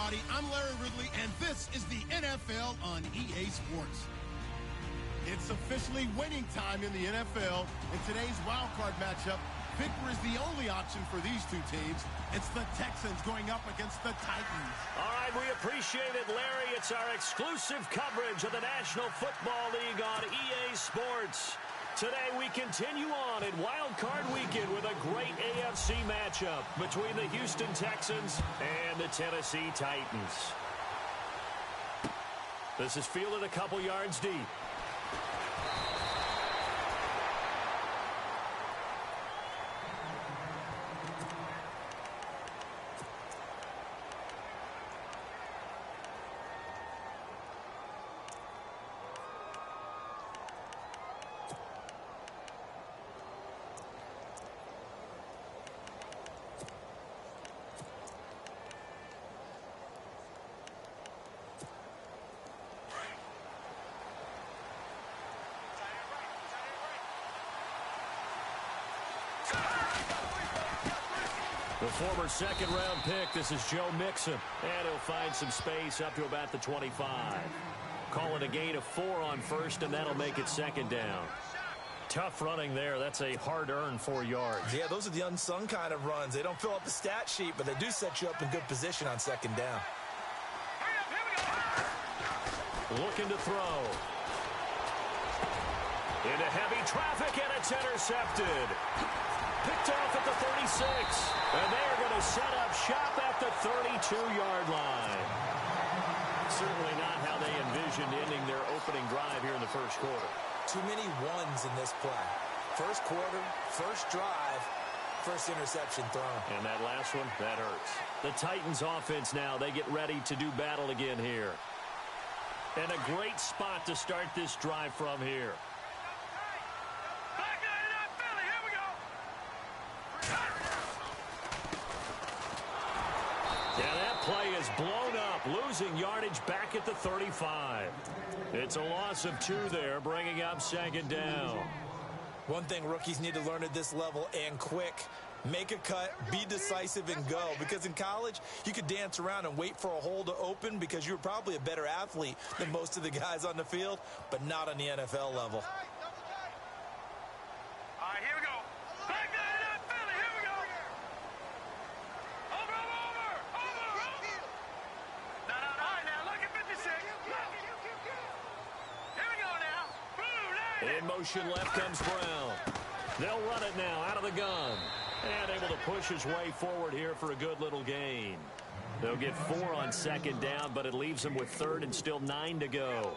everybody. I'm Larry Ridley, and this is the NFL on EA Sports. It's officially winning time in the NFL. In today's wildcard matchup, victory is the only option for these two teams. It's the Texans going up against the Titans. All right, we appreciate it, Larry. It's our exclusive coverage of the National Football League on EA Sports. Today we continue on in Wild Card Weekend with a great AFC matchup between the Houston Texans and the Tennessee Titans. This is fielded a couple yards deep. The former second-round pick, this is Joe Mixon. And he'll find some space up to about the 25. Call it a gain of 4 on first, and that'll make it second down. Tough running there. That's a hard-earned 4 yards. Yeah, those are the unsung kind of runs. They don't fill up the stat sheet, but they do set you up in good position on second down. Looking to throw. Into heavy traffic, and it's intercepted. Picked off at the 36. And they're going to set up shop at the 32-yard line. Certainly not how they envisioned ending their opening drive here in the first quarter. Too many ones in this play. First quarter, first drive, first interception thrown. And that last one, that hurts. The Titans offense now, they get ready to do battle again here. And a great spot to start this drive from here. Yeah, that play is blown up, losing yardage back at the 35. It's a loss of 2 there, bringing up second down. One thing rookies need to learn at this level, and quick, make a cut, be decisive, and go. Because in college, you could dance around and wait for a hole to open because you're probably a better athlete than most of the guys on the field, but not on the NFL level. In motion left comes Brown. They'll run it now out of the gun. And able to push his way forward here for a good little gain. They'll get 4 on second down, but it leaves them with 3rd and still 9 to go.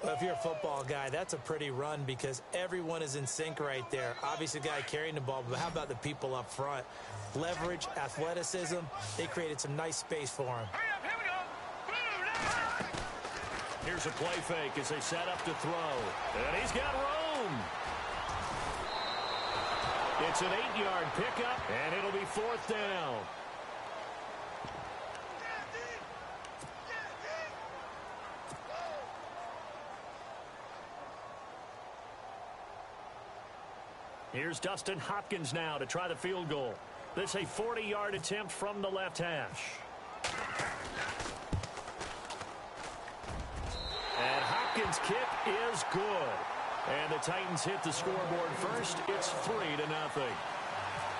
Well, if you're a football guy, that's a pretty run because everyone is in sync right there. Obviously, the guy carrying the ball, but how about the people up front? Leverage, athleticism, they created some nice space for him. Here's a play fake as they set up to throw. And he's got room. It's an 8-yard pickup, and it'll be 4th down. Here's Dustin Hopkins now to try the field goal. This is a 40-yard attempt from the left hash. And Hopkins' kick is good. And the Titans hit the scoreboard first. It's 3-0.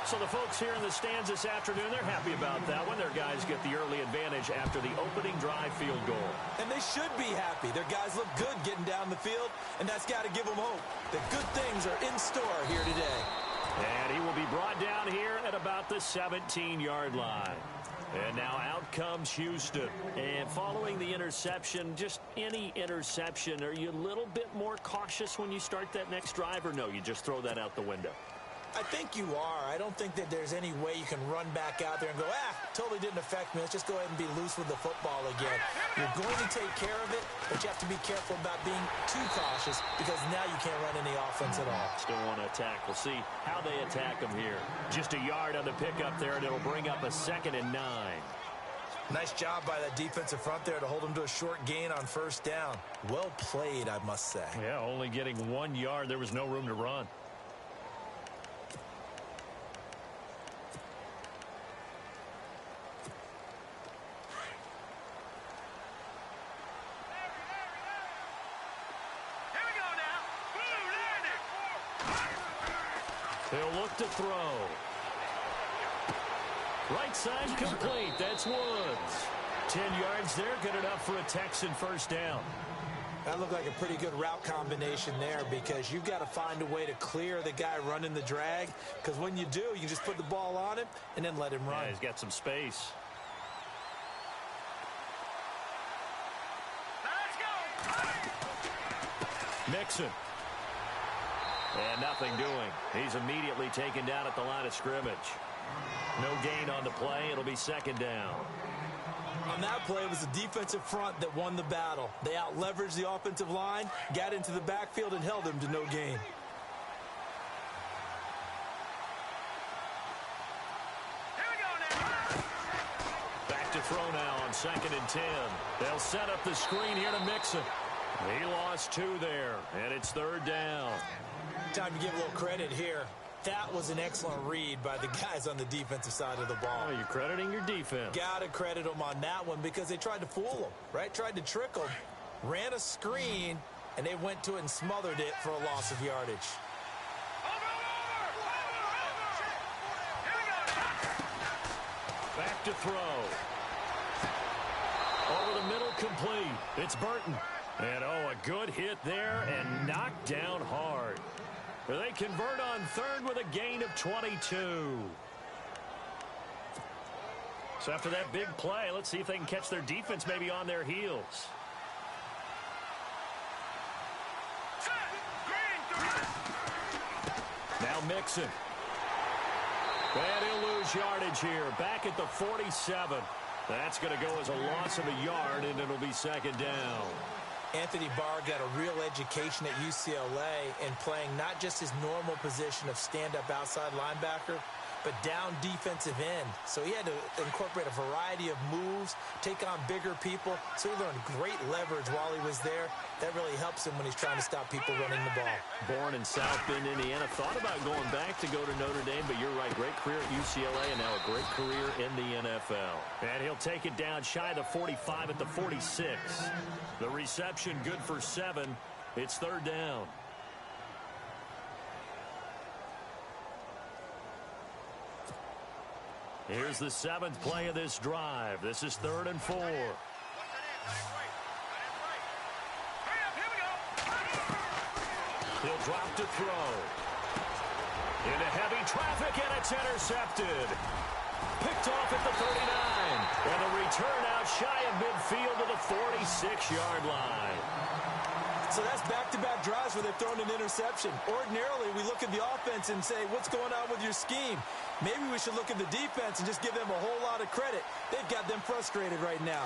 So the folks here in the stands this afternoon, they're happy about that one. Their guys get the early advantage after the opening drive field goal. And they should be happy. Their guys look good getting down the field, and that's got to give them hope that good things are in store here today. And he will be brought down here at about the 17-yard line. And now out comes Houston. And following the interception, just any interception, are you a little bit more cautious when you start that next drive, or no, you just throw that out the window? I think you are. I don't think that there's any way you can run back out there and go, totally didn't affect me. Let's just go ahead and be loose with the football again. You're going to take care of it, but you have to be careful about being too cautious because now you can't run any offense at all. Still want to attack. We'll see how they attack them here. Just a yard on the pickup there, and it'll bring up a 2nd and 9. Nice job by that defensive front there to hold them to a short gain on first down. Well played, I must say. Yeah, only getting 1 yard. There was no room to run. He'll look to throw. Right side complete. That's Woods. 10 yards there. Good enough for a Texan first down. That looked like a pretty good route combination there because you've got to find a way to clear the guy running the drag, because when you do, you can just put the ball on him and then let him run. Yeah, he's got some space. Mixon. And nothing doing. He's immediately taken down at the line of scrimmage. No gain on the play. It'll be second down. On that play, it was the defensive front that won the battle. They out-leveraged the offensive line, got into the backfield, and held him to no gain. Back to throw now on 2nd and 10. They'll set up the screen here to Mixon. He lost 2 there, and it's 3rd down. Time to give a little credit here. That was an excellent read by the guys on the defensive side of the ball. Oh, you're crediting your defense. Got to credit them on that one because they tried to fool them, right? Tried to trick them, ran a screen, and they went to it and smothered it for a loss of yardage. Back to throw. Over the middle, complete. It's Burton. And, oh, a good hit there and knocked down hard. They convert on 3rd with a gain of 22. So after that big play, let's see if they can catch their defense maybe on their heels. Now Mixon. And he'll lose yardage here. Back at the 47. That's going to go as a loss of a yard, and it'll be 2nd down. Anthony Barr got a real education at UCLA in playing not just his normal position of stand-up outside linebacker, but down defensive end. So he had to incorporate a variety of moves, take on bigger people. So he learned great leverage while he was there. That really helps him when he's trying to stop people running the ball. Born in South Bend, Indiana. Thought about going back to go to Notre Dame, but you're right. Great career at UCLA and now a great career in the NFL. And he'll take it down shy of the 45 at the 46. The reception good for 7. It's 3rd down. Here's the 7th play of this drive. This is 3rd and 4. He'll drop to throw. Into heavy traffic, and it's intercepted. Picked off at the 39. And a return out shy of midfield to the 46-yard line. So that's back-to-back drives where they've thrown an interception. Ordinarily, we look at the offense and say, what's going on with your scheme? Maybe we should look at the defense and just give them a whole lot of credit. They've got them frustrated right now.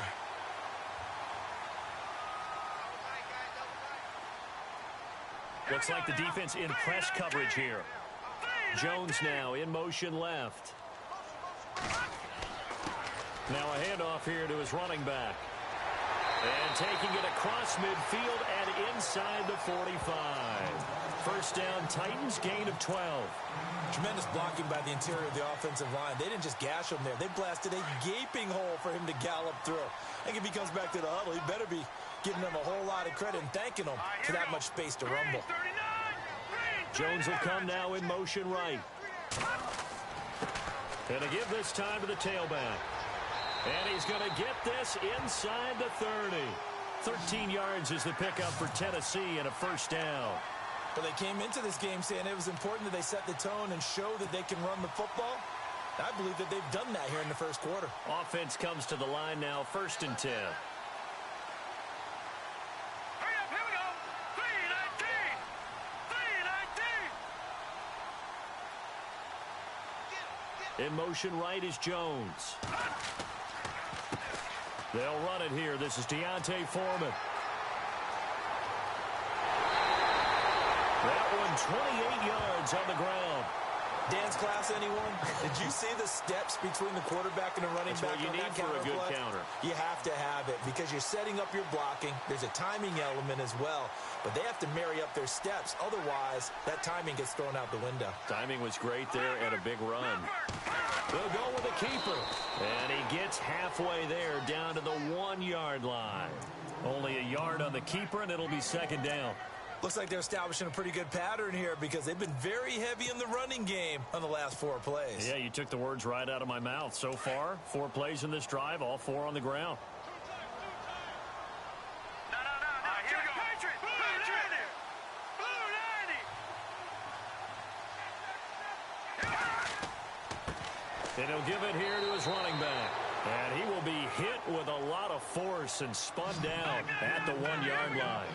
Looks like the defense in press coverage here. Jones now in motion left. Now a handoff here to his running back. And taking it across midfield and inside the 45. First down, Titans, gain of 12. Tremendous blocking by the interior of the offensive line. They didn't just gash him there. They blasted a gaping hole for him to gallop through. I think if he comes back to the huddle, he better be giving them a whole lot of credit and thanking them for that much space to rumble. Jones will come now in motion right. And to give this time to the tailback. And he's going to get this inside the 30. 13 yards is the pickup for Tennessee and a first down. But they came into this game saying it was important that they set the tone and show that they can run the football. I believe that they've done that here in the first quarter. Offense comes to the line now, 1st and 10. In motion right is Jones. They'll run it here. This is Deontay Foreman. That one 28 yards on the ground. Dance class, anyone? Did you see the steps between the quarterback and the running back? That's what you need for a good counter. You have to have it because you're setting up your blocking. There's a timing element as well, but they have to marry up their steps. Otherwise, that timing gets thrown out the window. Timing was great there and a big run. They'll go with the keeper, and he gets halfway there down to the 1-yard line. Only a yard on the keeper, and it'll be 2nd down. Looks like they're establishing a pretty good pattern here because they've been very heavy in the running game on the last 4 plays. Yeah, you took the words right out of my mouth. So far, 4 plays in this drive, all 4 on the ground. Here we go. And he'll give it here to his running back. And he will be hit with a lot of force and spun down at the 1-yard line.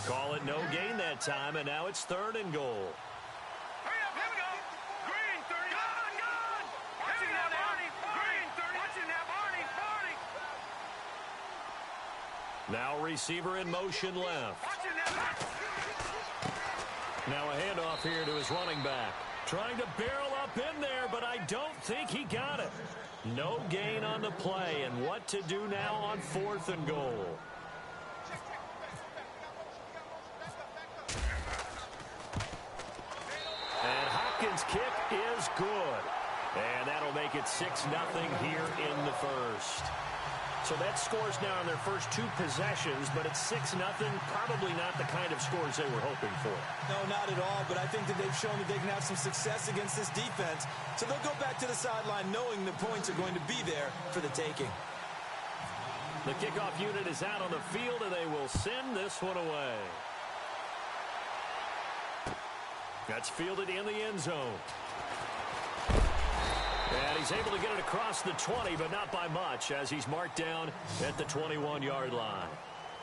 Call it no gain that time, and now it's 3rd and goal. Hurry up, here we go. Green, 30. Gone. Watching that, Barney. Green, 30. Watching that, Barney. Now receiver in motion left. Watching that. Now a handoff here to his running back. Trying to barrel up in there, but I don't think he got it. No gain on the play, and what to do now on 4th and goal. And Hopkins' kick is good. And that'll make it 6-0 here in the first. So that scores now in their first 2 possessions, but it's 6-0. Probably not the kind of scores they were hoping for. No, not at all, but I think that they've shown that they can have some success against this defense. So they'll go back to the sideline knowing the points are going to be there for the taking. The kickoff unit is out on the field, and they will send this one away. That's fielded in the end zone. And he's able to get it across the 20, but not by much, as he's marked down at the 21-yard line.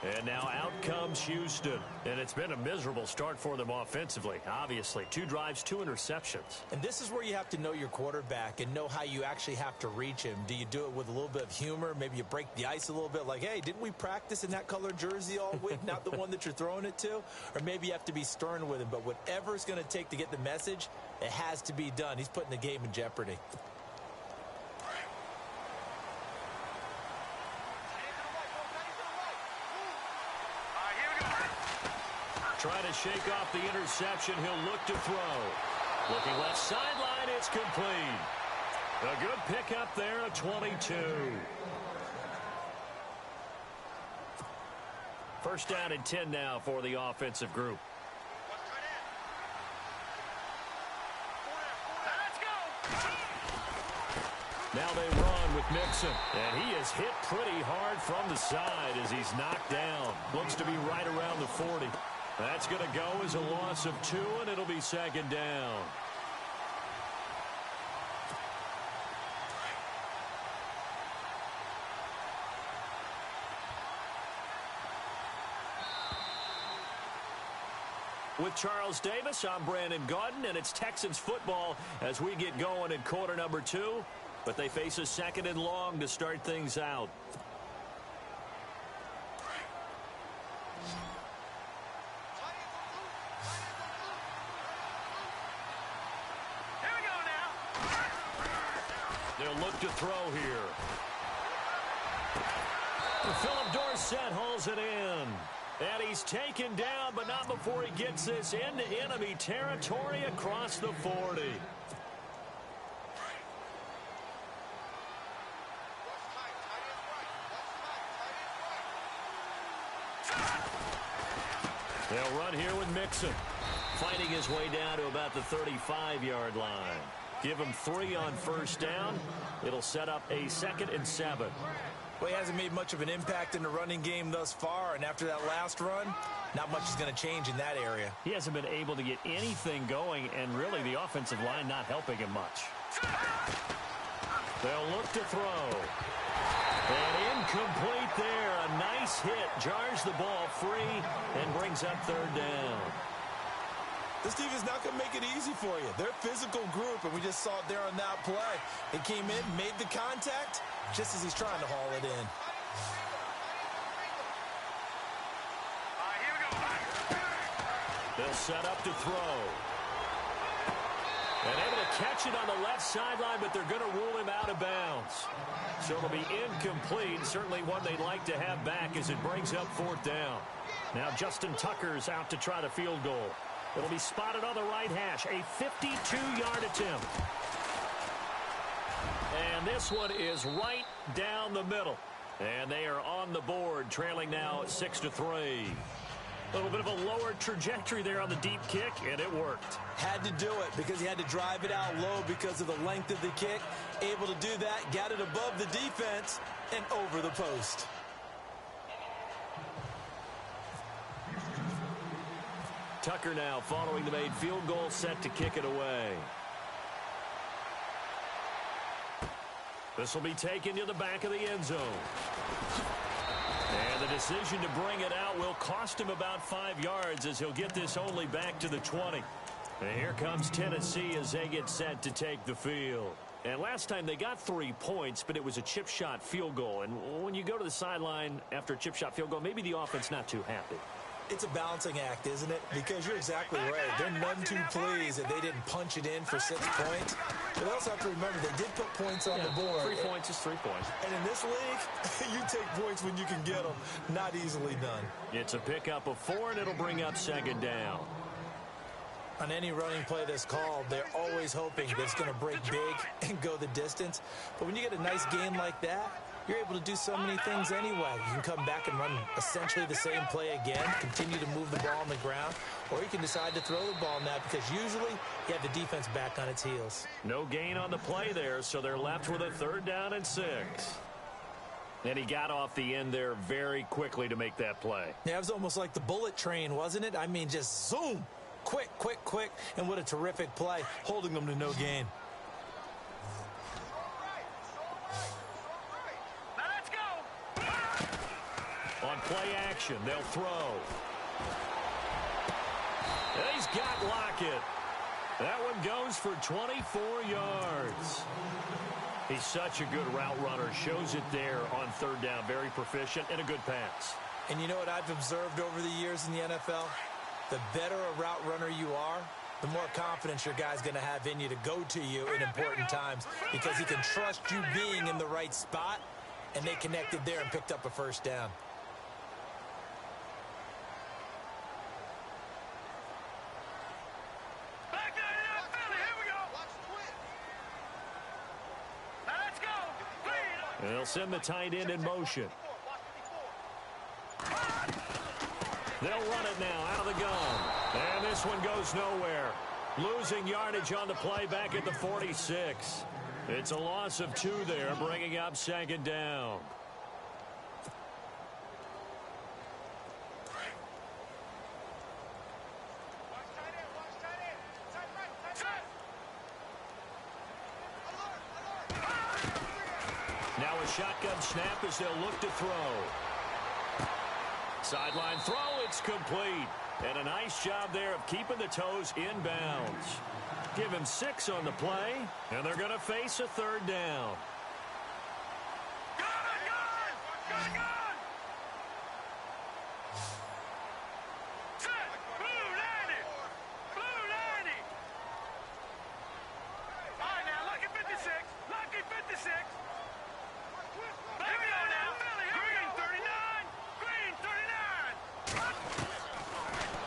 And now out comes Houston. And it's been a miserable start for them offensively, obviously. 2 drives, 2 interceptions. And this is where you have to know your quarterback and know how you actually have to reach him. Do you do it with a little bit of humor? Maybe you break the ice a little bit, like, hey, didn't we practice in that colored jersey all week, not the one that you're throwing it to? Or maybe you have to be stern with him. But whatever it's going to take to get the message, it has to be done. He's putting the game in jeopardy. Trying to shake off the interception. He'll look to throw. Looking left sideline. It's complete. A good pickup there at 22. First down and 10 now for the offensive group. Now they run with Mixon. And he is hit pretty hard from the side as he's knocked down. Looks to be right around the 40. That's going to go as a loss of 2, and it'll be 2nd down. With Charles Davis, I'm Brandon Gaudin, and it's Texans football as we get going in quarter number 2. But they face a 2nd and long to start things out. They'll look to throw here. Philip Dorsett hauls it in. And he's taken down, but not before he gets this into enemy territory across the 40. They'll run here with Mixon. Fighting his way down to about the 35-yard line. Give him 3 on first down. It'll set up a 2nd and 7. Well, he hasn't made much of an impact in the running game thus far, and after that last run, not much is going to change in that area. He hasn't been able to get anything going, and really the offensive line not helping him much. They'll look to throw. And incomplete there. A nice hit. Jars the ball free and brings up 3rd down. This team is not going to make it easy for you. They're a physical group, and we just saw it there on that play. They came in, made the contact, just as he's trying to haul it in. Here we go. They'll set up to throw. And able to catch it on the left sideline, but they're going to rule him out of bounds. So it'll be incomplete. Certainly one they'd like to have back as it brings up 4th down. Now Justin Tucker's out to try the field goal. It'll be spotted on the right hash. A 52-yard attempt. And this one is right down the middle. And they are on the board, trailing now 6-3. A little bit of a lower trajectory there on the deep kick, and it worked. Had to do it because he had to drive it out low because of the length of the kick. Able to do that, got it above the defense and over the post. Tucker now following the made field goal, set to kick it away. This will be taken to the back of the end zone. And the decision to bring it out will cost him about 5 yards as he'll get this only back to the 20. And here comes Tennessee as they get set to take the field. And last time they got 3 points, but it was a chip shot field goal. And when you go to the sideline after a chip shot field goal, maybe the offense not too happy. It's a balancing act, isn't it? Because you're exactly right. They're none too pleased that they didn't punch it in for 6 points. But they also have to remember they did put points on the board. 3 points is 3 points. And in this league, you take points when you can get them. Not easily done. It's a pickup of 4, and it'll bring up second down. On any running play that's called, they're always hoping that it's going to break big and go the distance. But when you get a nice game like that, you're able to do so many things anyway. You can come back and run essentially the same play again, continue to move the ball on the ground, or you can decide to throw the ball now because usually you have the defense back on its heels. No gain on the play there, so they're left with a 3rd down and 6. And he got off the end there very quickly to make that play. Yeah, it was almost like the bullet train, wasn't it? I mean, just zoom, quick, quick, quick, and what a terrific play, holding them to no gain. On play action, they'll throw. And he's got Lockett. That one goes for 24 yards. He's such a good route runner. Shows it there on 3rd down. Very proficient and a good pass. And you know what I've observed over the years in the NFL? The better a route runner you are, the more confidence your guy's going to have in you to go to you in important times because he can trust you being in the right spot, and they connected there and picked up a 1st down. They'll send the tight end in motion. They'll run it now out of the gun. And this one goes nowhere. Losing yardage on the play back at the 46. It's a loss of 2 there, bringing up 2nd down. Now a shotgun snap as they'll look to throw. Sideline throw, it's complete. And a nice job there of keeping the toes inbounds. Give him 6 on the play, and they're going to face a 3rd down.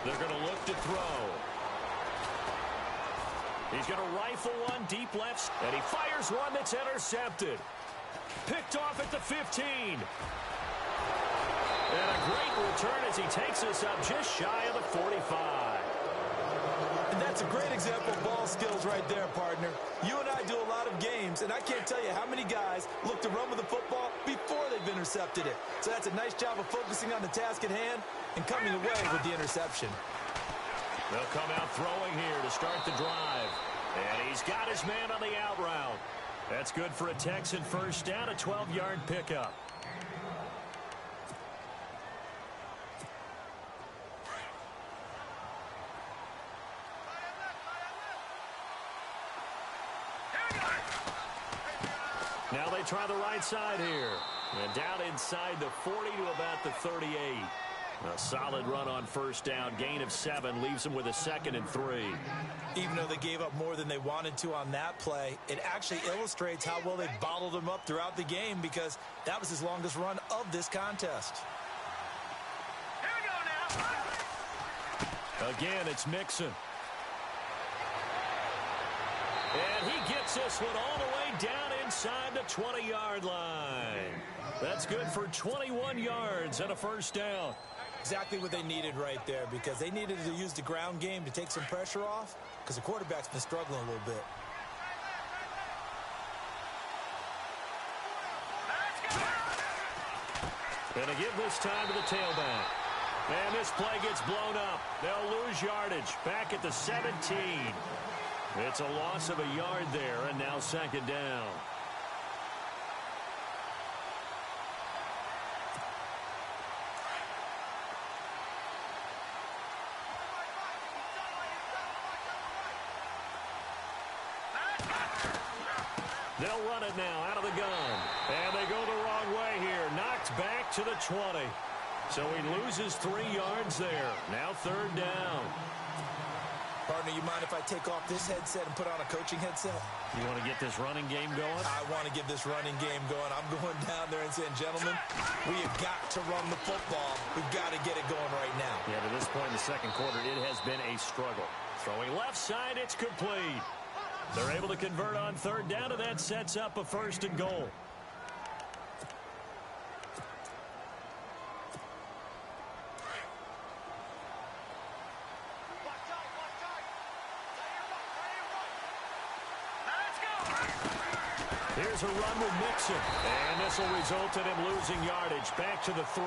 They're going to look to throw. He's going to rifle one deep left, and he fires one that's intercepted. Picked off at the 15. And a great return as he takes us up just shy of the 45. And that's a great example of ball skills right there, partner. You and I do a lot of games, and I can't tell you how many guys look to run with the football before they've intercepted it. So that's a nice job of focusing on the task at hand and coming away with the interception. They'll come out throwing here to start the drive. And he's got his man on the out route. That's good for a Texan 1st down, a 12-yard pickup. Now they try the right side here. And down inside the 40 to about the 38. A solid run on 1st down. Gain of 7 leaves them with a 2nd and 3. Even though they gave up more than they wanted to on that play, it actually illustrates how well they bottled him up throughout the game because that was his longest run of this contest. Here we go now. Again, it's Mixon. And he gets this one all the way down inside the 20-yard line. That's good for 21 yards and a 1st down. Exactly what they needed right there, because they needed to use the ground game to take some pressure off, because the quarterback's been struggling a little bit. And to give this time to the tailback. And this play gets blown up. They'll lose yardage back at the 17. It's a loss of a yard there, and now second down. They'll run it now out of the gun. And they go the wrong way here. Knocked back to the 20. So he loses 3 yards there. Now third down. Partner, you mind if I take off this headset and put on a coaching headset? You want to get this running game going? I want to get this running game going. I'm going down there and saying, gentlemen, we have got to run the football. We've got to get it going right now. Yeah, to this point in the second quarter, it has been a struggle. Throwing left side, it's complete. They're able to convert on third down, and that sets up a first and goal. Here's a run with Mixon. And this will result in him losing yardage back to the 3.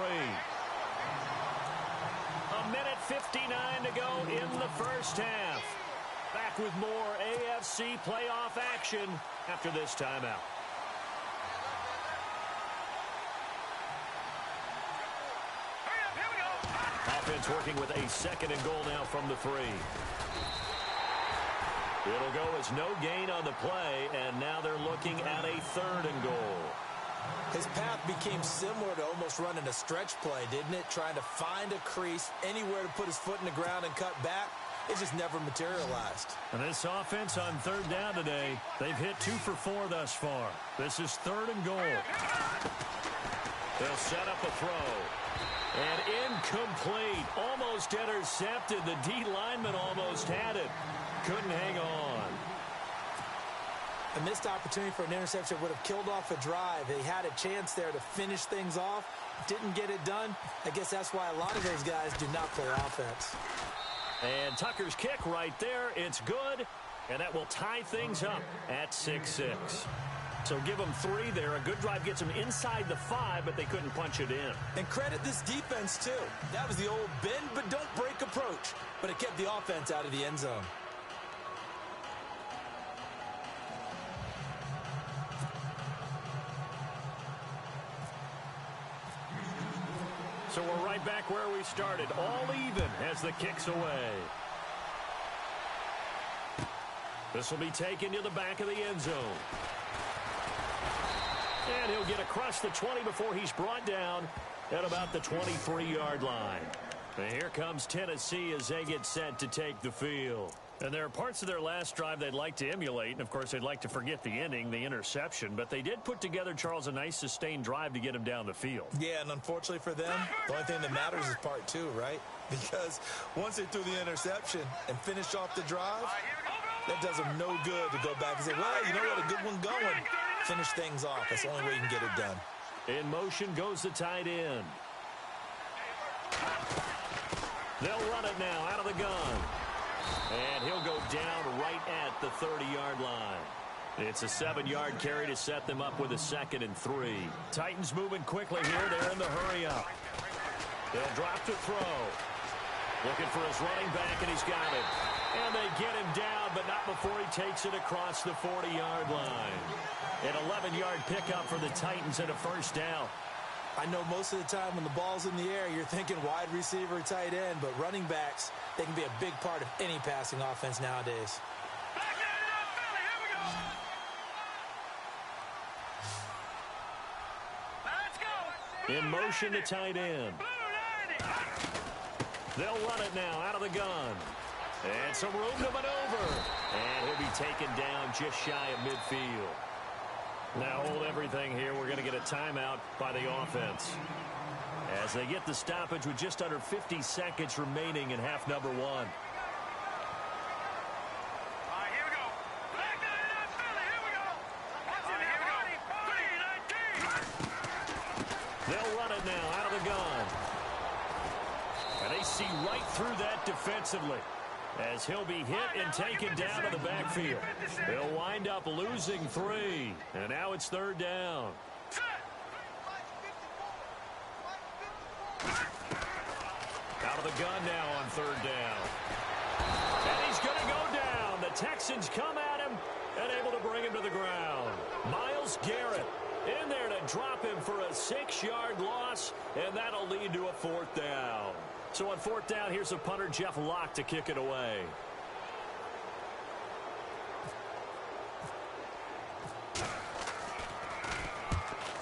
A minute 59 to go in the first half. Back with more AFC playoff action after this timeout. Here we go. Offense working with a second and goal now from the 3. It'll go as no gain on the play, and now they're looking at a third and goal. His path became similar to almost running a stretch play, didn't it? Trying to find a crease, anywhere to put his foot in the ground and cut back. It just never materialized. And this offense on third down today, they've hit 2 for 4 thus far. This is third and goal. They'll set up a throw. And incomplete. Almost intercepted. The D lineman almost had it. Couldn't hang on. A missed opportunity for an interception would have killed off a drive. They had a chance there to finish things off. Didn't get it done. I guess that's why a lot of those guys do not play offense. And Tucker's kick right there. It's good. And that will tie things up at 6-6. So give them 3 there. A good drive gets them inside the 5, but they couldn't punch it in. And credit this defense, too. That was the old bend but don't break approach. But it kept the offense out of the end zone. So we're right back where we started. All even as the kick's away. This will be taken to the back of the end zone. And he'll get across the 20 before he's brought down at about the 23-yard line. And here comes Tennessee as they get set to take the field. And there are parts of their last drive they'd like to emulate, and of course they'd like to forget the ending, the interception, but they did put together, Charles, a nice sustained drive to get him down the field. Yeah, and unfortunately for them, the only thing that matters is part 2, right? Because once they threw the interception and finished off the drive, that does them no good to go back and say, well, you know what, a good one going. Finish things off. That's the only way you can get it done. In motion goes the tight end. They'll run it now out of the gun. And he'll go down right at the 30-yard line. It's a 7-yard carry to set them up with a 2nd and 3. Titans moving quickly here. They're in the hurry-up. They'll drop to throw. Looking for his running back, and he's got it. And they get him down, but not before he takes it across the 40-yard line. An 11-yard pickup for the Titans and a first down. I know most of the time when the ball's in the air, you're thinking wide receiver, tight end, but running backs, they can be a big part of any passing offense nowadays. In motion, the tight end. They'll run it now out of the gun. And some room to maneuver. And he'll be taken down just shy of midfield. Now hold everything here. We're going to get a timeout by the offense. As they get the stoppage with just under 50 seconds remaining in half number 1. They'll run it now out of the gun. through that defensively, as he'll be hit and taken down to the backfield. He'll wind up losing 3, and now it's 3rd down. Out of the gun now on 3rd down. And he's going to go down. The Texans come at him and able to bring him to the ground. Myles Garrett in there to drop him for a 6-yard loss, and that'll lead to a 4th down. So on 4th down, here's the punter, Jeff Locke, to kick it away.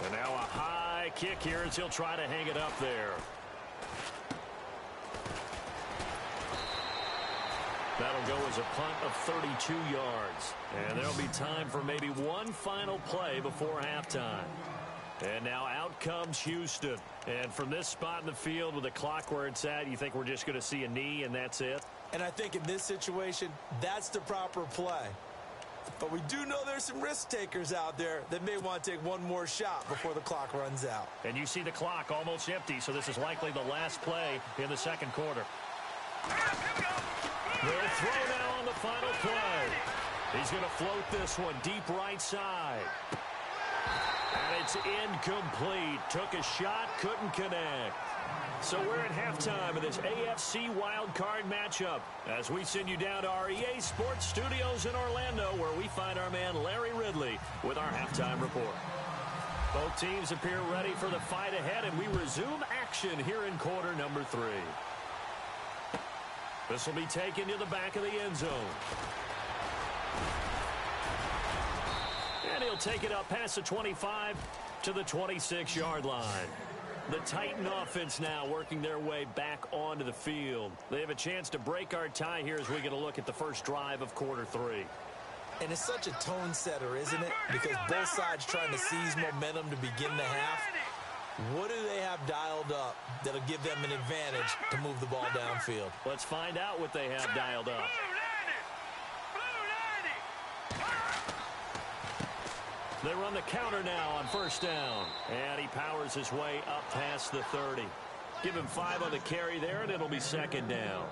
And now a high kick here as he'll try to hang it up there. That'll go as a punt of 32 yards. And there'll be time for maybe one final play before halftime. And now out comes Houston. And from this spot in the field with the clock where it's at, you think we're just going to see a knee and that's it? And I think in this situation, that's the proper play. But we do know there's some risk takers out there that may want to take one more shot before the clock runs out. And you see the clock almost empty, so this is likely the last play in the 2nd quarter. They'll throw now on the final play. He's going to float this one deep right side. And it's incomplete. Took a shot, couldn't connect. So we're at halftime of this AFC wildcard matchup as we send you down to our EA Sports Studios in Orlando, where we find our man Larry Ridley with our halftime report. Both teams appear ready for the fight ahead, and we resume action here in quarter number 3. This will be taken to the back of the end zone. And he'll take it up past the 25 to the 26-yard line. The Titan offense now working their way back onto the field. They have a chance to break our tie here as we get a look at the first drive of quarter 3. And it's such a tone setter, isn't it? Because both sides trying to seize momentum to begin the half. What do they have dialed up that'll give them an advantage to move the ball downfield? Let's find out what they have dialed up. They run the counter now on 1st down. And he powers his way up past the 30. Give him 5 on the carry there, and it'll be 2nd down.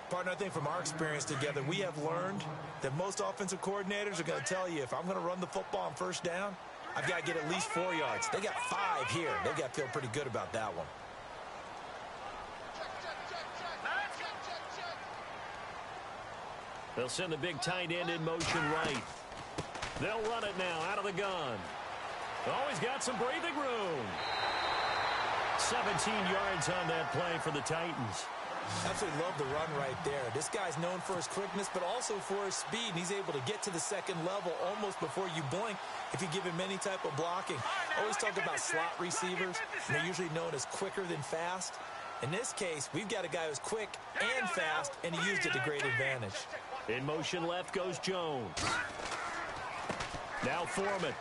Partner, I think from our experience together, we have learned that most offensive coordinators are going to tell you, if I'm going to run the football on 1st down, I've got to get at least 4 yards. They got 5 here. They've got to feel pretty good about that one. They'll send the big tight end in motion right. They'll run it now out of the gun. Always got some breathing room. 17 yards on that play for the Titans. Absolutely love the run right there. This guy's known for his quickness, but also for his speed. And he's able to get to the 2nd level almost before you blink if you give him any type of blocking. Always talk about slot receivers, and they're usually known as quicker than fast. In this case, we've got a guy who's quick and fast, and he used it to great advantage. In motion left goes Jones. Now Foreman.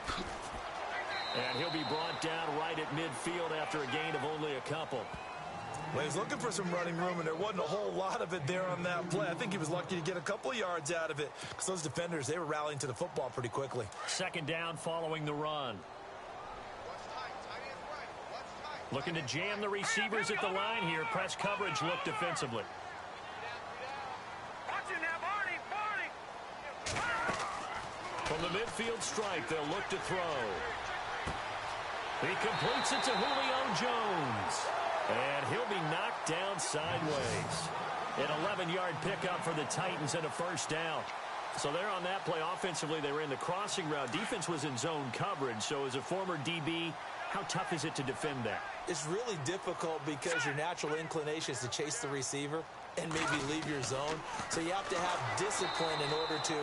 And he'll be brought down right at midfield after a gain of only a couple. Well, he's looking for some running room, and there wasn't a whole lot of it there on that play. I think he was lucky to get a couple of yards out of it because those defenders, they were rallying to the football pretty quickly. 2nd down following the run. Looking to jam the receivers at the line here. Press coverage look defensively. From the midfield strike, they'll look to throw. He completes it to Julio Jones. And he'll be knocked down sideways. An 11-yard pickup for the Titans and a 1st down. So they're on that play offensively. They were in the crossing route. Defense was in zone coverage. So as a former DB, how tough is it to defend that? It's really difficult because your natural inclination is to chase the receiver and maybe leave your zone. So you have to have discipline in order to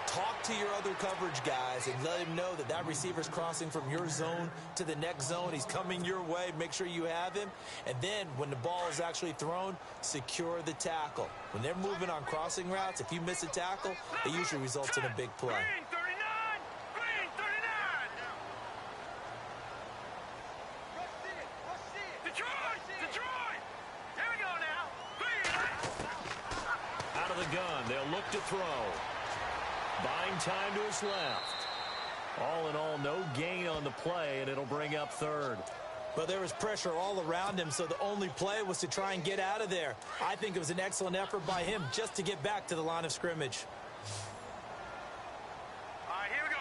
talk to your other coverage guys and let him know that that receiver's crossing from your zone to the next zone. He's coming your way. Make sure you have him. And then when the ball is actually thrown, secure the tackle. When they're moving on crossing routes, if you miss a tackle, it usually results in a big play. Green 39! Green 39! Detroit! Detroit! Here we go now. Green! Out of the gun, they'll look to throw. Buying time to his left. All in all, no gain on the play, and it'll bring up 3rd. Well, there was pressure all around him, so the only play was to try and get out of there. I think it was an excellent effort by him just to get back to the line of scrimmage. All right, here we go.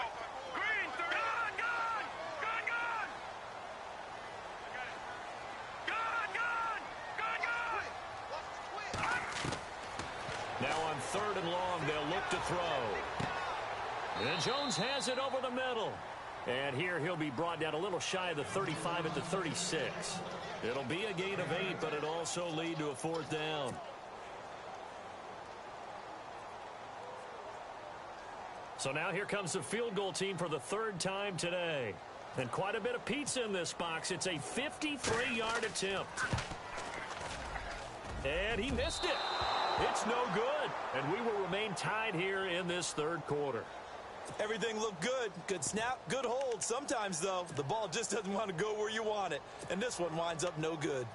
Green, 30. Gone, gone. Gone, gone. Gone, gone. Gone, gone. Now on 3rd and long, they'll look to throw. And Jones has it over the middle. And here he'll be brought down a little shy of the 35 at the 36. It'll be a gain of 8, but it'll also lead to a 4th down. So now here comes the field goal team for the 3rd time today. And quite a bit of pizza in this box. It's a 53-yard attempt. And he missed it. It's no good. And we will remain tied here in this 3rd quarter. Everything looked good. Good snap, good hold. Sometimes, though, the ball just doesn't want to go where you want it. And this one winds up no good.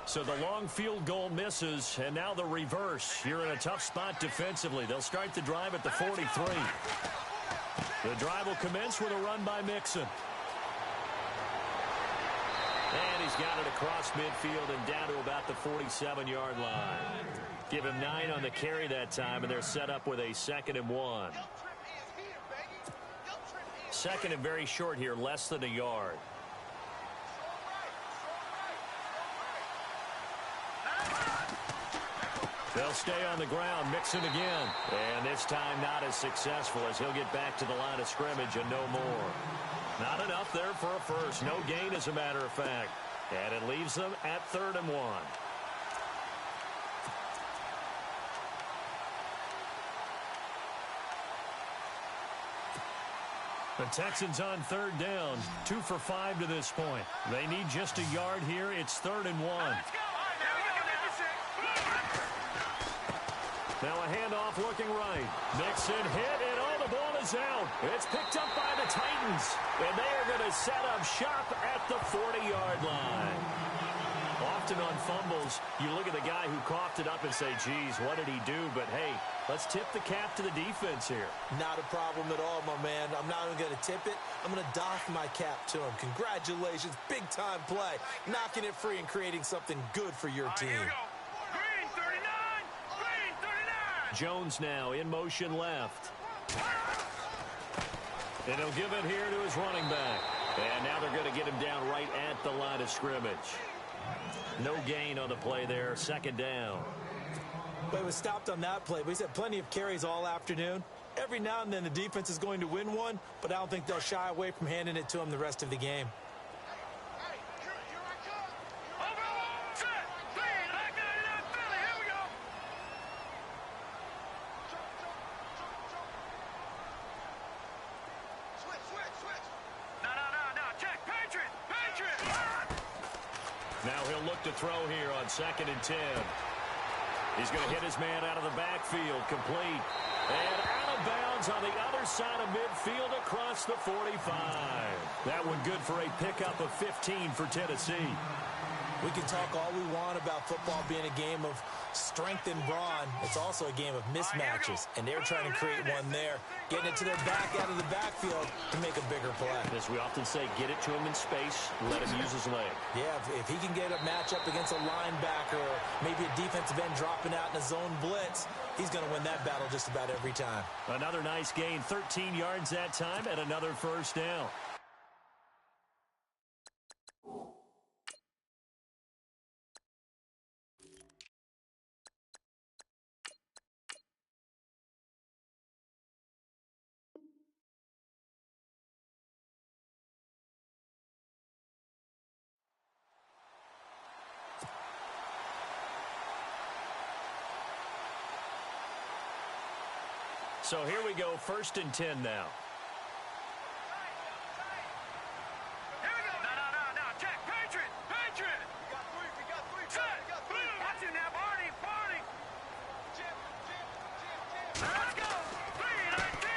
So the long field goal misses, and now the reverse. You're in a tough spot defensively. They'll start the drive at the 43. The drive will commence with a run by Mixon. And he's got it across midfield and down to about the 47-yard line. Give him 9 on the carry that time, and they're set up with a 2nd and 1. 2nd and very short here, less than a yard. They'll stay on the ground, Mixon again. And this time not as successful as he'll get back to the line of scrimmage and no more. Not enough there for a first. No gain, as a matter of fact. And it leaves them at 3rd and 1. The Texans on 3rd down. 2 for 5 to this point. They need just a yard here. It's 3rd and 1. Now a handoff looking right. Mixon hit, and the ball is out. It's picked up by the Titans, and they are going to set up shop at the 40-yard line. Often on fumbles, you look at the guy who coughed it up and say, geez, what did he do? But, hey, let's tip the cap to the defense here. Not a problem at all, my man. I'm not even going to tip it. I'm going to doff my cap to him. Congratulations, big-time play. Knocking it free and creating something good for your team. Green, 39. Green, 39. Jones now in motion left. And he'll give it here to his running back. And now they're going to get him down right at the line of scrimmage. No gain on the play there. 2nd down. But it was stopped on that play. But he's had plenty of carries all afternoon. Every now and then the defense is going to win one, but I don't think they'll shy away from handing it to him the rest of the game. Now he'll look to throw here on 2nd and 10. He's going to hit his man out of the backfield, complete. And out of bounds on the other side of midfield across the 45. That one good for a pickup of 15 for Tennessee. We can talk all we want about football being a game of strength and brawn. It's also a game of mismatches, and they're trying to create one there, getting it to their back out of the backfield to make a bigger play. As we often say, get it to him in space, let him use his leg. Yeah, if he can get a matchup against a linebacker or maybe a defensive end dropping out in a zone blitz, he's going to win that battle just about every time. Another nice gain, 13 yards that time, and another 1st down. So here we go, 1st and 10 now. Here we go. No. Check. Patriot. We got three. Set. Watch him now, Barney. Let's go. 3-19.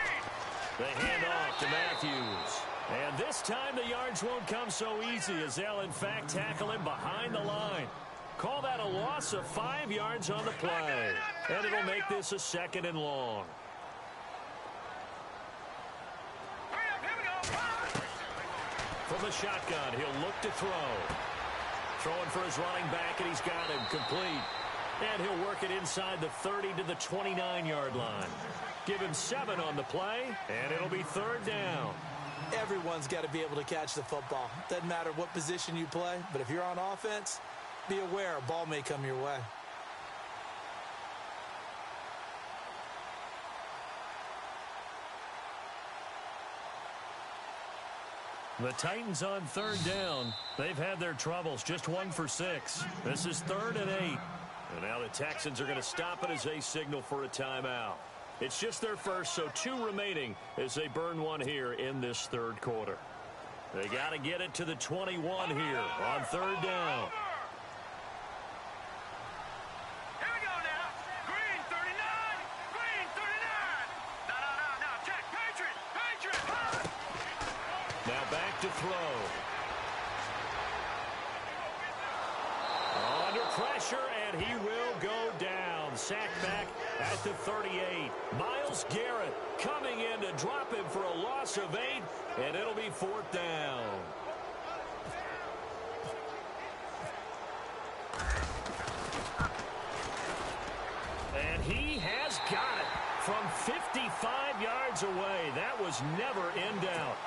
They hand off to Matthews. And this time the yards won't come so easy as they'll, in fact, tackle him behind the line. Call that a loss of 5 yards on the play. And it'll make this a 2nd and long. From the shotgun, he'll look to throw. Throwing for his running back, and he's got him complete. And he'll work it inside the 30 to the 29-yard line. Give him 7 on the play, and it'll be 3rd down. Everyone's got to be able to catch the football. Doesn't matter what position you play, but if you're on offense, be aware a ball may come your way. The Titans on 3rd down. They've had their troubles, just 1 for 6. This is 3rd and 8. And now the Texans are going to stop it as they signal for a timeout. It's just their first, so 2 remaining as they burn one here in this 3rd quarter. They got to get it to the 21 here on 3rd down. Here we go now. Green 39. Green 39. No. Check. Patriot. Now back to throw. Under pressure, and he will go down. Sacked back at the 38. Myles Garrett coming in to drop him for a loss of 8, and it'll be 4th down. And he has got it from 55 yards away. That was never in doubt.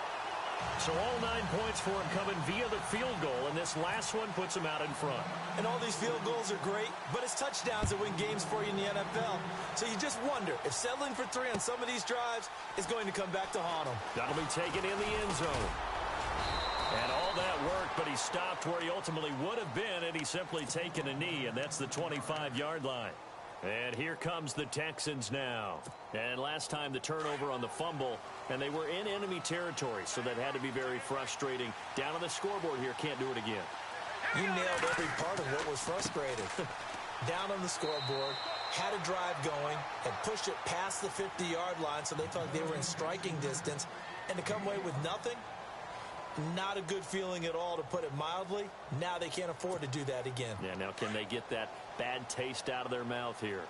So all 9 points for him coming via the field goal, and this last one puts him out in front. And all these field goals are great, but it's touchdowns that win games for you in the NFL. So you just wonder if settling for 3 on some of these drives is going to come back to haunt him. That'll be taken in the end zone. And all that worked, but he stopped where he ultimately would have been, and he's simply taken a knee, and that's the 25-yard line. And here comes the Texans now. And last time the turnover on the fumble, and they were in enemy territory, so that had to be very frustrating. Down on the scoreboard here, can't do it again. You nailed every part of what was frustrating. Down on the scoreboard, had a drive going, had pushed it past the 50-yard line, so they thought they were in striking distance, and to come away with nothing, not a good feeling at all, to put it mildly. Now they can't afford to do that again. Yeah, now can they get that bad taste out of their mouth here?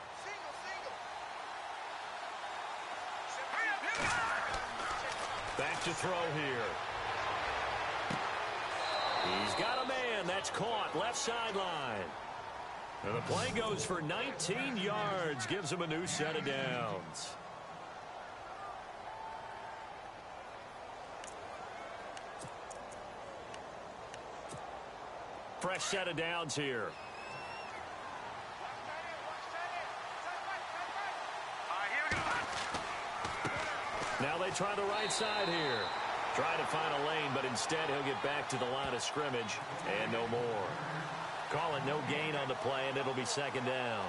Back to throw here. He's got a man. That's caught. Left sideline. And the play goes for 19 yards. Gives him a new set of downs. Fresh set of downs here. Now they try the right side here. Try to find a lane, but instead he'll get back to the line of scrimmage and no more. Call it no gain on the play, and it'll be 2nd down.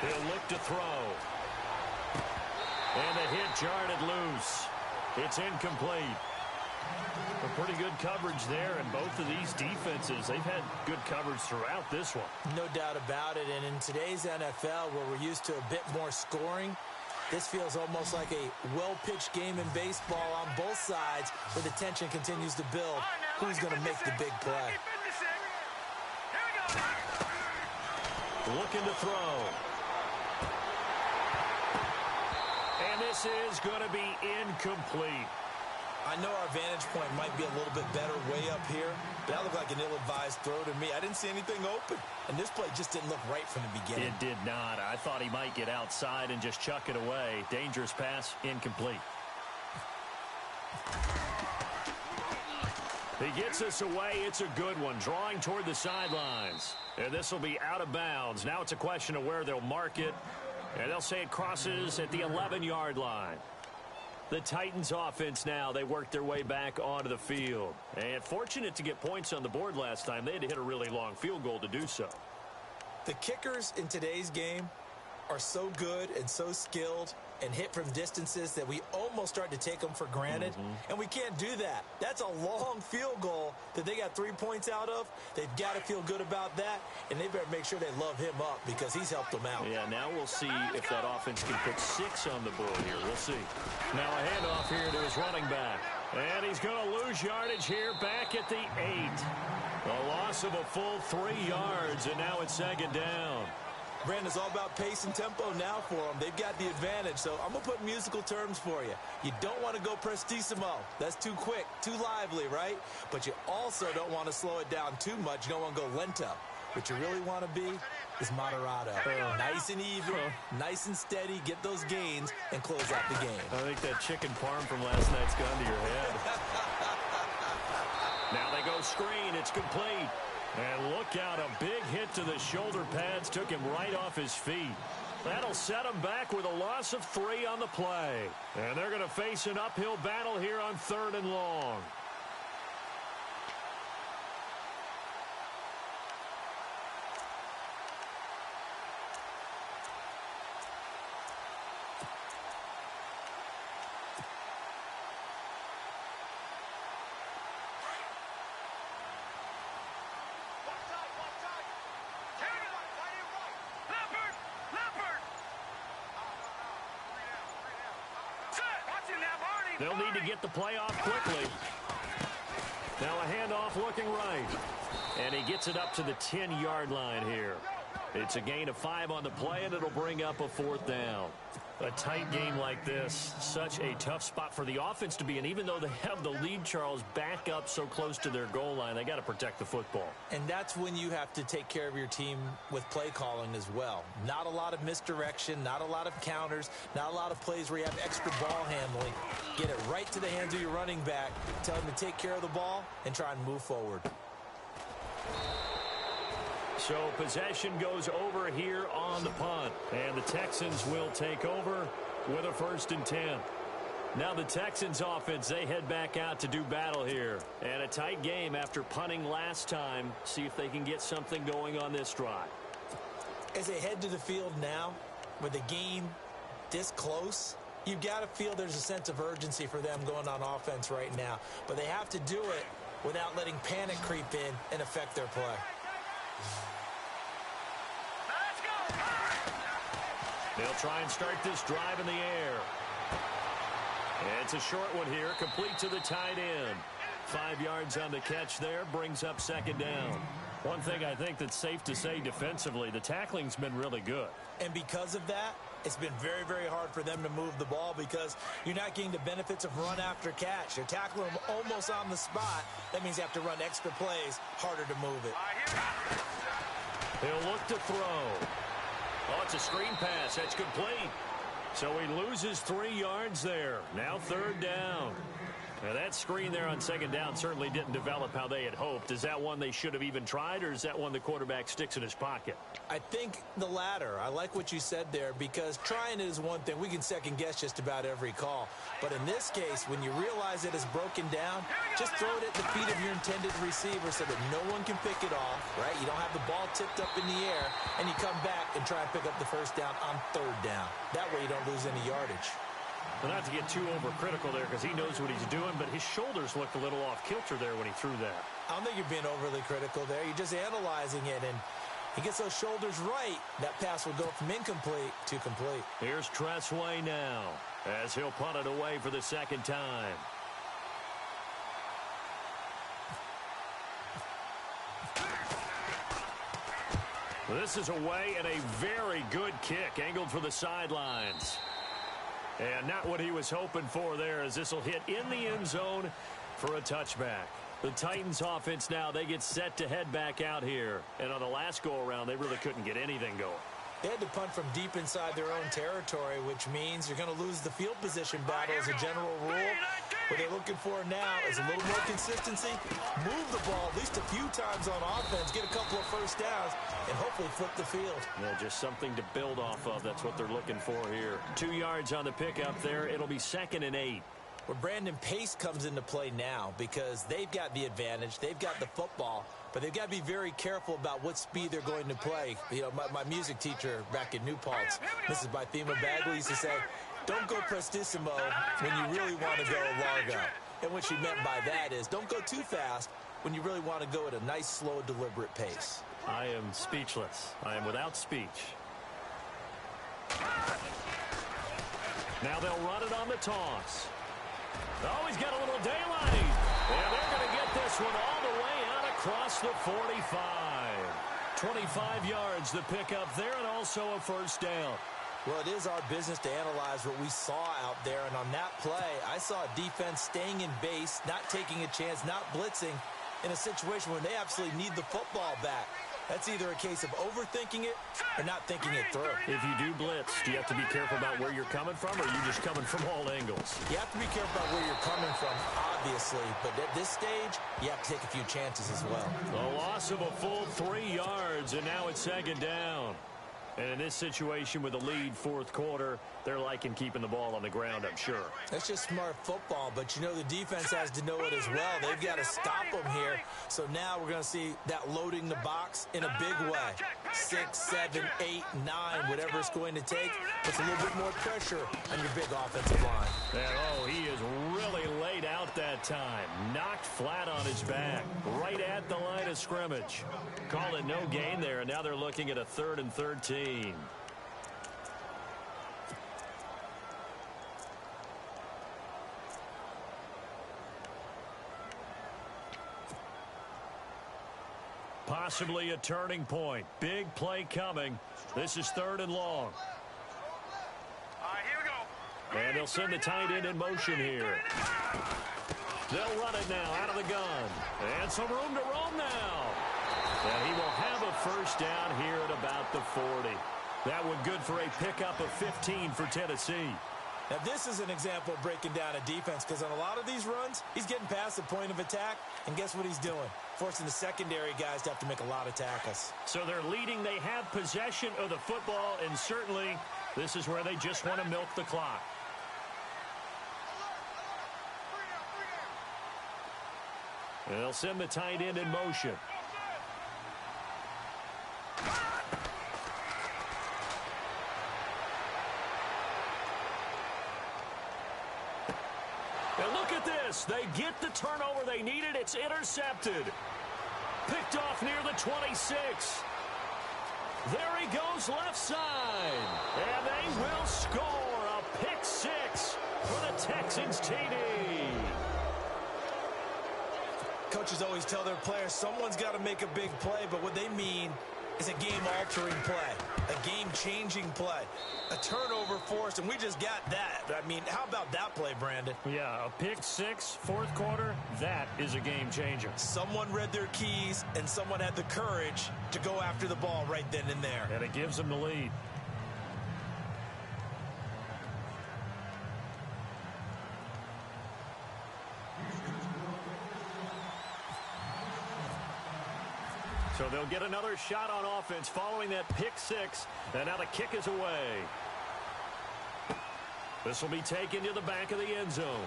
He'll look to throw. And the hit jarred it loose. It's incomplete. A pretty good coverage there, and both of these defenses, they've had good coverage throughout this one. No doubt about it, and in today's NFL, where we're used to a bit more scoring, this feels almost like a well-pitched game in baseball on both sides, where the tension continues to build. Who's going to make the big play? Looking to throw. And this is going to be incomplete. I know our vantage point might be a little bit better way up here, but that looked like an ill-advised throw to me. I didn't see anything open, and this play just didn't look right from the beginning. It did not. I thought he might get outside and just chuck it away. Dangerous pass, incomplete. He gets us away. It's a good one, drawing toward the sidelines. And this will be out of bounds. Now it's a question of where they'll mark it, and they'll say it crosses at the 11-yard line. The Titans offense now, they worked their way back onto the field. And fortunate to get points on the board last time. They had to hit a really long field goal to do so. The kickers in today's game are so good and so skilled, and hit from distances that we almost start to take them for granted. And we can't do that. That's a long field goal that they got 3 points out of. They've got to feel good about that, and they better make sure they love him up because he's helped them out. Yeah, now we'll see if that offense can put 6 on the board here. We'll see. Now a handoff here to his running back. And he's going to lose yardage here back at the 8. A loss of a full 3 yards, and now it's second down. Brandon, it's all about pace and tempo now for them. They've got the advantage, so I'm going to put musical terms for you. You don't want to go prestissimo. That's too quick, too lively, right? But you also don't want to slow it down too much. You don't want to go lento. What you really want to be is moderato. Nice and even, nice and steady, get those gains, and close out the game. I think that chicken parm from last night's gone to your head. Now they go screen. It's complete. And look out, a big hit to the shoulder pads took him right off his feet. That'll set him back with a loss of 3 on the play. And they're going to face an uphill battle here on 3rd and long. They'll need to get the play off quickly. Now a handoff looking right. And he gets it up to the 10-yard line here. It's a gain of 5 on the play, and it'll bring up a 4th down. A tight game like this, such a tough spot for the offense to be in. Even though they have the lead, Charles, back up so close to their goal line, they got to protect the football. And that's when you have to take care of your team with play calling as well. Not a lot of misdirection, not a lot of counters, not a lot of plays where you have extra ball handling. Get it right to the hands of your running back, tell him to take care of the ball, and try and move forward. So possession goes over here on the punt. And the Texans will take over with a 1st and 10. Now the Texans offense, they head back out to do battle here. And a tight game after punting last time. See if they can get something going on this drive. As they head to the field now, with the game this close, you've got to feel there's a sense of urgency for them going on offense right now. But they have to do it without letting panic creep in and affect their play. They'll try and start this drive in the air. And it's a short one here, complete to the tight end. 5 yards on the catch there, brings up second down. One thing I think that's safe to say defensively, the tackling's been really good. And because of that, it's been very, very hard for them to move the ball because you're not getting the benefits of run after catch. You're tackling them almost on the spot. That means you have to run extra plays, harder to move it. He'll look to throw. Oh, it's a screen pass. That's complete. So he loses 3 yards there. Now 3rd down. Now that screen there on second down certainly didn't develop how they had hoped. Is that one they should have even tried, or is that one the quarterback sticks in his pocket? I think the latter. I like what you said there because trying it is one thing. We can second guess just about every call. But in this case, when you realize it is broken down, just throw it at the feet of your intended receiver so that no one can pick it off, right? You don't have the ball tipped up in the air, and you come back and try and pick up the 1st down on 3rd down. That way you don't lose any yardage. Well, not to get too overcritical there because he knows what he's doing, but his shoulders looked a little off kilter there when he threw that. I don't think you're being overly critical there. You're just analyzing it, and he gets those shoulders right. That pass will go from incomplete to complete. Here's Tressway now as he'll punt it away for the 2nd time. This is away and a very good kick angled for the sidelines. And not what he was hoping for there as this will hit in the end zone for a touchback. The Titans offense now, they get set to head back out here. And on the last go-around, they really couldn't get anything going. They had to punt from deep inside their own territory, which means you're going to lose the field position battle as a general rule. What they're looking for now is a little more consistency, move the ball at least a few times on offense, get a couple of 1st downs, and hopefully flip the field. Yeah, just something to build off of. That's what they're looking for here. 2 yards on the pickup there. It'll be 2nd and 8. Where Brandon Pace comes into play now because they've got the advantage. They've got the football, but they've got to be very careful about what speed they're going to play. You know, my music teacher back in New Paltz, Mrs. Bythema Bagley, used to say, don't go prestissimo when you really want to go largo. And what she meant by that is don't go too fast when you really want to go at a nice, slow, deliberate pace. I am speechless. I am without speech. Now they'll run it on the toss. Oh, he's got a little daylight. And they're going to get this one all the way out across the 45. 25 yards to pick up there, and also a first down. Well, it is our business to analyze what we saw out there, and on that play, I saw a defense staying in base, not taking a chance, not blitzing, in a situation where they absolutely need the football back. That's either a case of overthinking it or not thinking it through. If you do blitz, do you have to be careful about where you're coming from, or are you just coming from all angles? You have to be careful about where you're coming from, obviously, but at this stage, you have to take a few chances as well. A loss of a full 3 yards, and now it's second down. And in this situation with the lead fourth quarter, they're liking keeping the ball on the ground, I'm sure. That's just smart football, but you know the defense has to know it as well. They've got to stop them here. So now we're going to see that loading the box in a big way. 6, 7, 8, 9, whatever it's going to take. Puts a little bit more pressure on your big offensive line. And oh, he is really laid out that time. Knocked flat on his back, right at the line of scrimmage. Call it no gain there, and now they're looking at a 3rd and 13. Possibly a turning point. Big play coming. This is 3rd and long. All right, here we go. And they'll send the tight end in motion here. They'll run it now out of the gun. And some room to roam now. And he will have a first down here at about the 40. That one good for a pickup of 15 for Tennessee. Now, this is an example of breaking down a defense, because on a lot of these runs, he's getting past the point of attack, and guess what he's doing? Forcing the secondary guys to have to make a lot of tackles. So they're leading. They have possession of the football, and certainly this is where they just want to milk the clock. And they'll send the tight end in motion. And look at this. They get the turnover they needed. It's intercepted. Picked off near the 26. There he goes left side. And they will score a pick 6 for the Texans TD. Coaches always tell their players someone's got to make a big play, but what they mean is a game-altering play, a game-changing play, a turnover forced, and we just got that. I mean, how about that play, Brandon? Yeah, a pick 6, fourth quarter, that is a game changer. Someone read their keys, and someone had the courage to go after the ball right then and there. And it gives them the lead. So they'll get another shot on offense following that pick 6. And now the kick is away. This will be taken to the back of the end zone.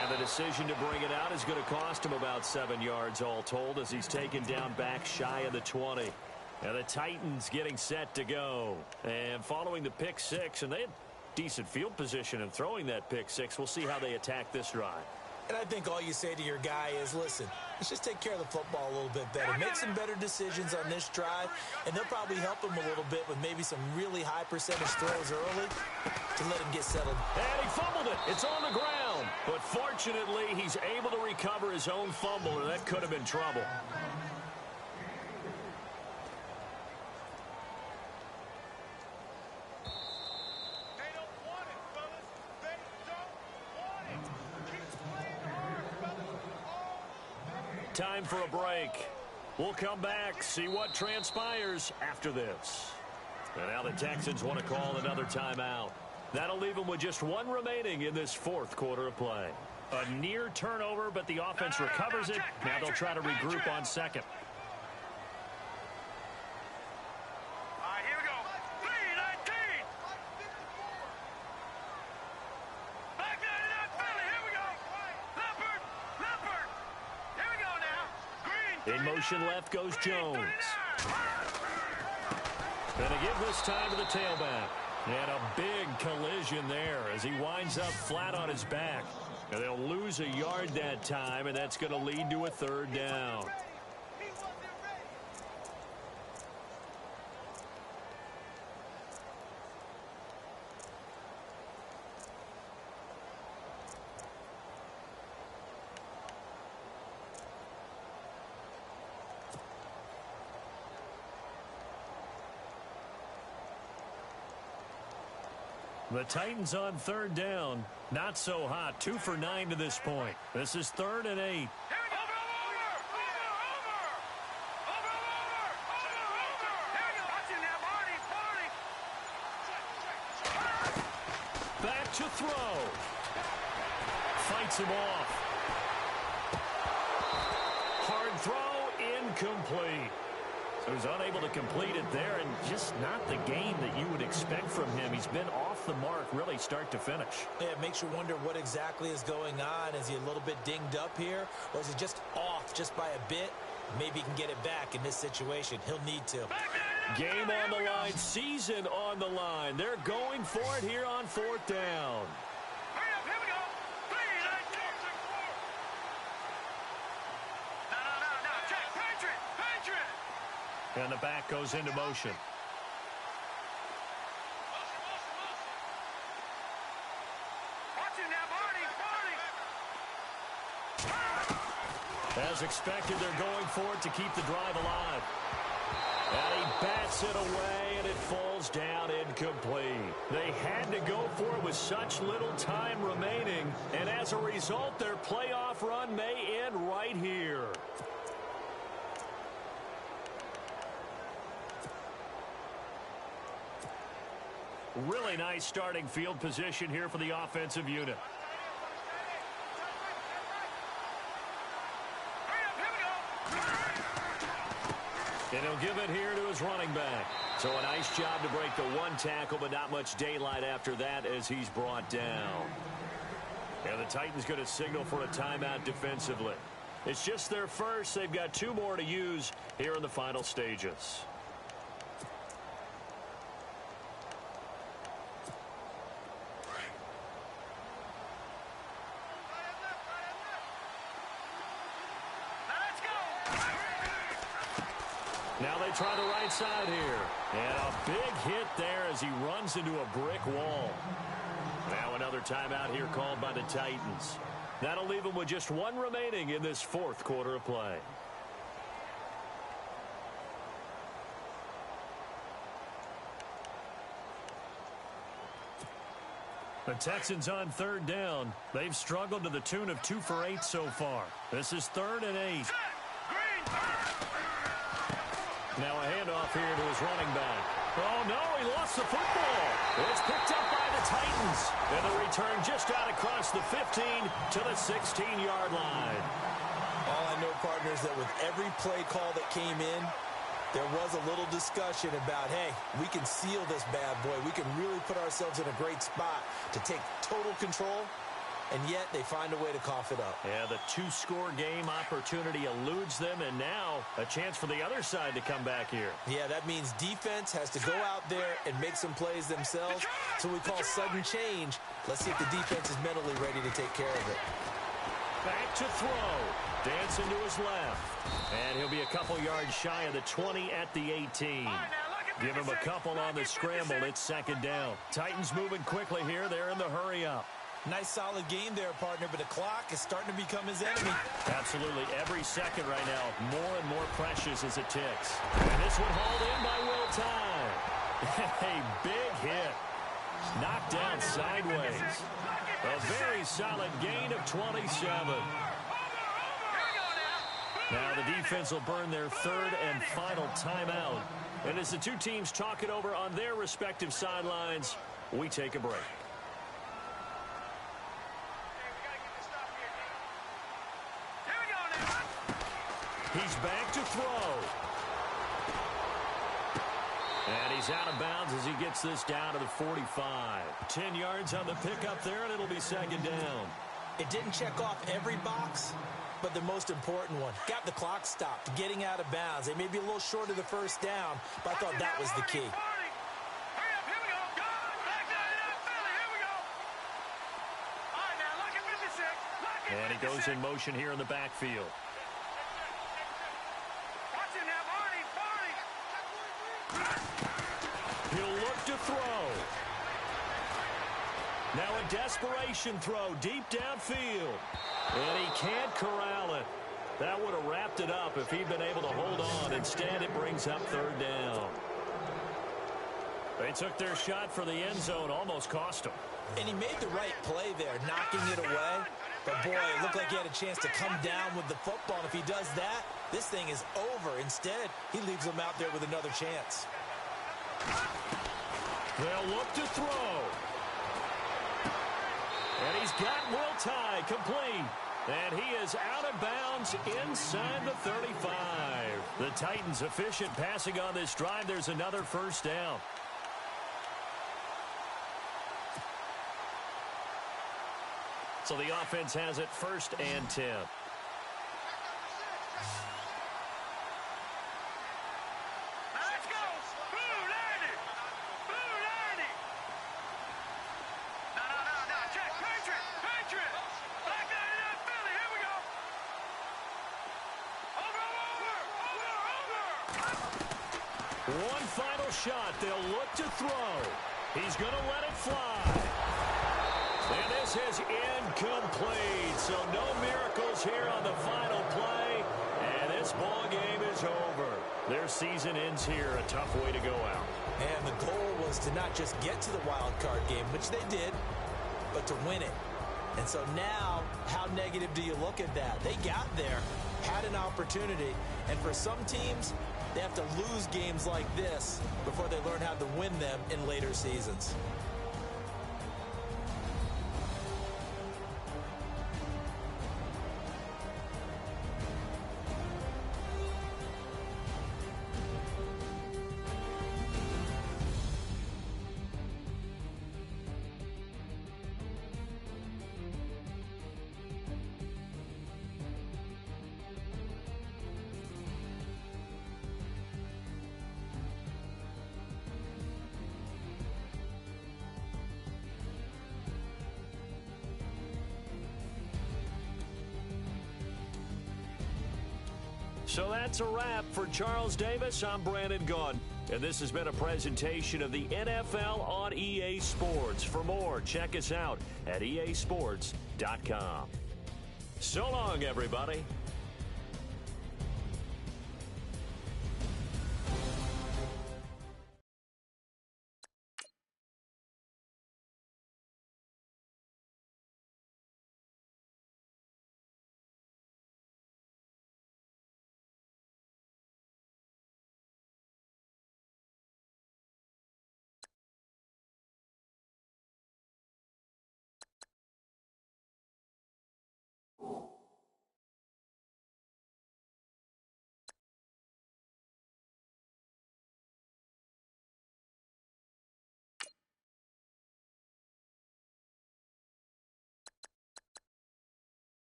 And the decision to bring it out is going to cost him about 7 yards all told, as he's taken down back shy of the 20. And the Titans getting set to go. And following the pick 6, and they had decent field position in throwing that pick 6. We'll see how they attack this drive. And I think all you say to your guy is, listen, let's just take care of the football a little bit better. Make some better decisions on this drive, and they'll probably help him a little bit with maybe some really high percentage throws early to let him get settled. And he fumbled it. It's on the ground. But fortunately, he's able to recover his own fumble, or that could have been trouble. Time for a break. We'll come back, see what transpires after this. And now the Texans want to call another timeout. That'll leave them with just one remaining in this fourth quarter of play. A near turnover, but the offense recovers it. Now they'll try to regroup on second. All right, here we go. 3-19. Back there to that Philly. Here we go. Leopard. Here we go now. Green. In motion left goes Jones. And they give this time to the tailback. And a big collision there as he winds up flat on his back. And they'll lose a yard that time, and that's going to lead to a third down. The Titans on third down. Not so hot. 2 for 9 to this point. This is 3rd and 8. Back to throw. Fights him off. Hard throw, incomplete. So he's unable to complete it there, and just not the game that you would expect from him. He's been off the mark really start to finish. Yeah, it makes you wonder what exactly is going on. Is he a little bit dinged up here, or is he just off just by a bit? Maybe he can get it back in this situation. He'll need to. Game on the line, season on the line. They're going for it here on 4th down. And the back goes into motion. As expected, they're going for it to keep the drive alive. And he bats it away, and it falls down incomplete. They had to go for it with such little time remaining, and as a result, their playoff run may end right here. Really nice starting field position here for the offensive unit. And he'll give it here to his running back. So a nice job to break the one tackle, but not much daylight after that as he's brought down. And the Titans going to signal for a timeout defensively. It's just their first. They've got 2 more to use here in the final stages. Now they try the right side here. And a big hit there as he runs into a brick wall. Now another timeout here called by the Titans. That'll leave them with just 1 remaining in this 4th quarter of play. The Texans on 3rd down. They've struggled to the tune of 2 for 8 so far. This is 3rd and 8. Now a handoff here to his running back. Oh, no, he lost the football. It's picked up by the Titans. And the return just out across the 15 to the 16-yard line. All I know, partners, that with every play call that came in, there was a little discussion about, hey, we can seal this bad boy. We can really put ourselves in a great spot to take total control, and yet they find a way to cough it up. Yeah, the 2-score game opportunity eludes them, and now a chance for the other side to come back here. Yeah, that means defense has to go out there and make some plays themselves. So we call sudden change. Let's see if the defense is mentally ready to take care of it. Back to throw. Dancing to his left. And he'll be a couple yards shy of the 20 at the 18. Give him a couple on the scramble. It's 2nd down. Titans moving quickly here. They're in the hurry up. Nice solid game there, partner, but the clock is starting to become his enemy. Absolutely. Every second right now, more and more precious as it ticks. And this one hauled in by Will Time. A big hit. Knocked down sideways. A very solid gain of 27. Now the defense will burn their 3rd and final timeout. And as the 2 teams talk it over on their respective sidelines, we take a break. He's back to throw. And he's out of bounds as he gets this down to the 45. 10 yards on the pickup there, and it'll be 2nd down. It didn't check off every box, but the most important one. Got the clock stopped, getting out of bounds. They may be a little short of the 1st down, but I thought that was the key. goes in motion here in the backfield. Watch him now, Barney. He'll look to throw. Now a desperation throw deep downfield. And he can't corral it. That would have wrapped it up if he'd been able to hold on. Instead, it brings up third down. They took their shot for the end zone, almost cost them. And he made the right play there, knocking it away. But, boy, it looked like he had a chance to come down with the football. And if he does that, this thing is over. Instead, he leaves him out there with another chance. They'll look to throw. And he's got Will Tye complete. And he is out of bounds inside the 35. The Titans efficient passing on this drive. There's another first down. So the offense has it 1st and 10. Let's go. Boo, Landy. Boo, Landy. No. Check. Patriot. Back down, Philly. Here we go. Over. One final shot. They'll look to throw. He's going to let it fly. And this is incomplete. So no miracles here on the final play. And this ball game is over. Their season ends here. A tough way to go out. And the goal was to not just get to the wild card game, which they did, but to win it. And so now, how negative do you look at that? They got there, had an opportunity, and for some teams, they have to lose games like this before they learn how to win them in later seasons. So that's a wrap for Charles Davis. I'm Brandon Gaudin. And this has been a presentation of the NFL on EA Sports. For more, check us out at easports.com. So long, everybody.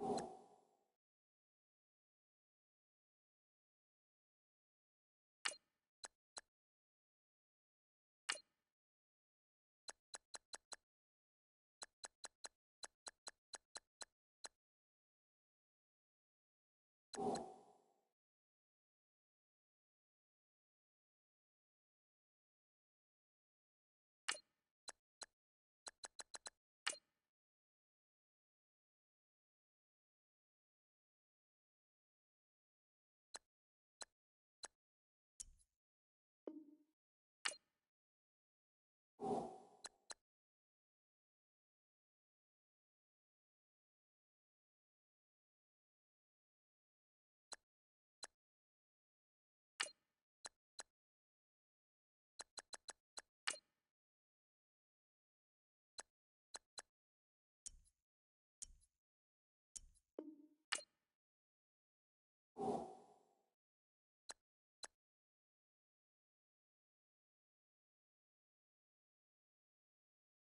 You